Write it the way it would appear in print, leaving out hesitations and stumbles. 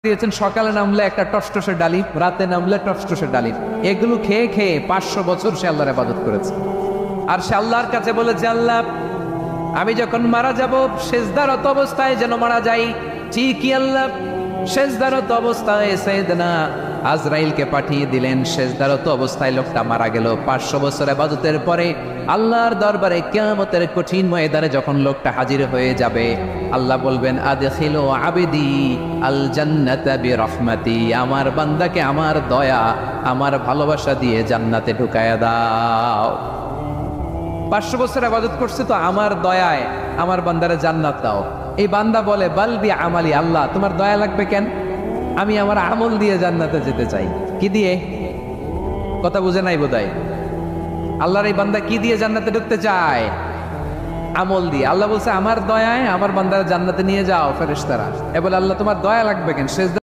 দিয়েছেন সকালে নামলে একটা টসটসে ডালিম, রাতে নামলে টসটসে ডালিম। এগুলো খেয়ে খেয়ে 500 বছর সে আল্লাহর ইবাদত করেছে। আর সে আল্লাহর কাছে বলে যে আল্লাহ, আমি যখন মারা যাব সেজদারত অবস্থায় যেন মারা যাই। ঠিকই আল্লাহ সেজদারত অবস্থায় সাইয়েদনা আজরাইলকে পাঠিয়ে দিলেন। সেজদারত অবস্থায় লোকটা মারা গেল। 500 বছর ইবাদতের পরে আল্লাহর দরবারে কিয়ামতের কঠিন ময়দানে যখন লোকটা হাজির হয়ে যাবে, আল্লাহ বলবেন আদখিলু আবদি আল জান্নাতা বিরহমাতি, আমার বান্দাকে আমার দয়া আমার ভালোবাসা দিয়ে জান্নাতে ঢুকায়া দাও। 500 বছর ইবাদত করছে তো আমার দয়ায় আমার বান্দারে জান্নাত দাও। এই বান্দা বলে বালবি আমালি, আল্লাহ তোমার দয়া লাগবে কেন, আমি আমার আমল দিয়ে জান্নাতে যেতে চাই। কি দিয়ে? কথা বুঝে নাই বোধহয়। আল্লাহর এই বান্দা কি দিয়ে জান্নাতে ঢুকতে চায়? আমল দিয়ে। আল্লাহ বলছে আমার দয়ায় আমার বান্দারে জান্নাতে নিয়ে যাও ফেরেশতারা। এ বলে আল্লাহ তোমার দয়া লাগবে কেন?